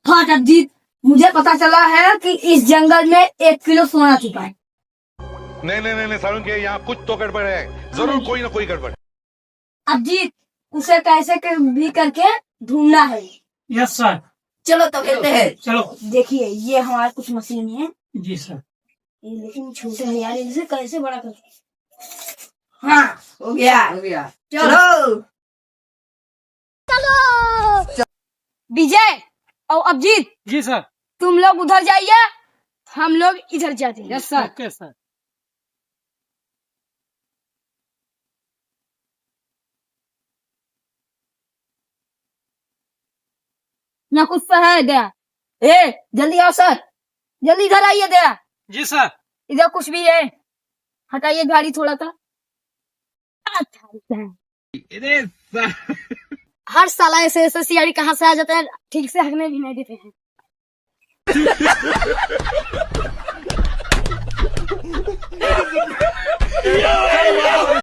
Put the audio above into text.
हाँ जगजीत, मुझे पता चला है कि इस जंगल में 1 किलो सोना छुपा है। नहीं सारुण के यहाँ कुछ तो गड़बड़ है, जरूर कोई ना कोई गड़बड़ है। अजीत, उसे कैसे भी करके ढूंढना है। Yes sir. चलो तो कहते हैं। चलो। देखिए ये हमारे कुछ मशीन है। जी सर। ये लेकिन छोटे हैं यार, इसे कैसे बड़ा कर। हाँ हो गया। चलो विजय और अभिजीत, जी सर। तुम लोग उधर जाइए, हम लोग इधर जाते हैं। Yes sir. Okay sir. ना कुछ तो है दया। जल्दी आओ सर, जल्दी इधर आइए दया। जी सर। इधर कुछ भी है, हटाइए गाड़ी थोड़ा सा। हर साला ऐसे सीआईडी कहाँ से आ जाते हैं, ठीक से हकने भी नहीं देते हैं।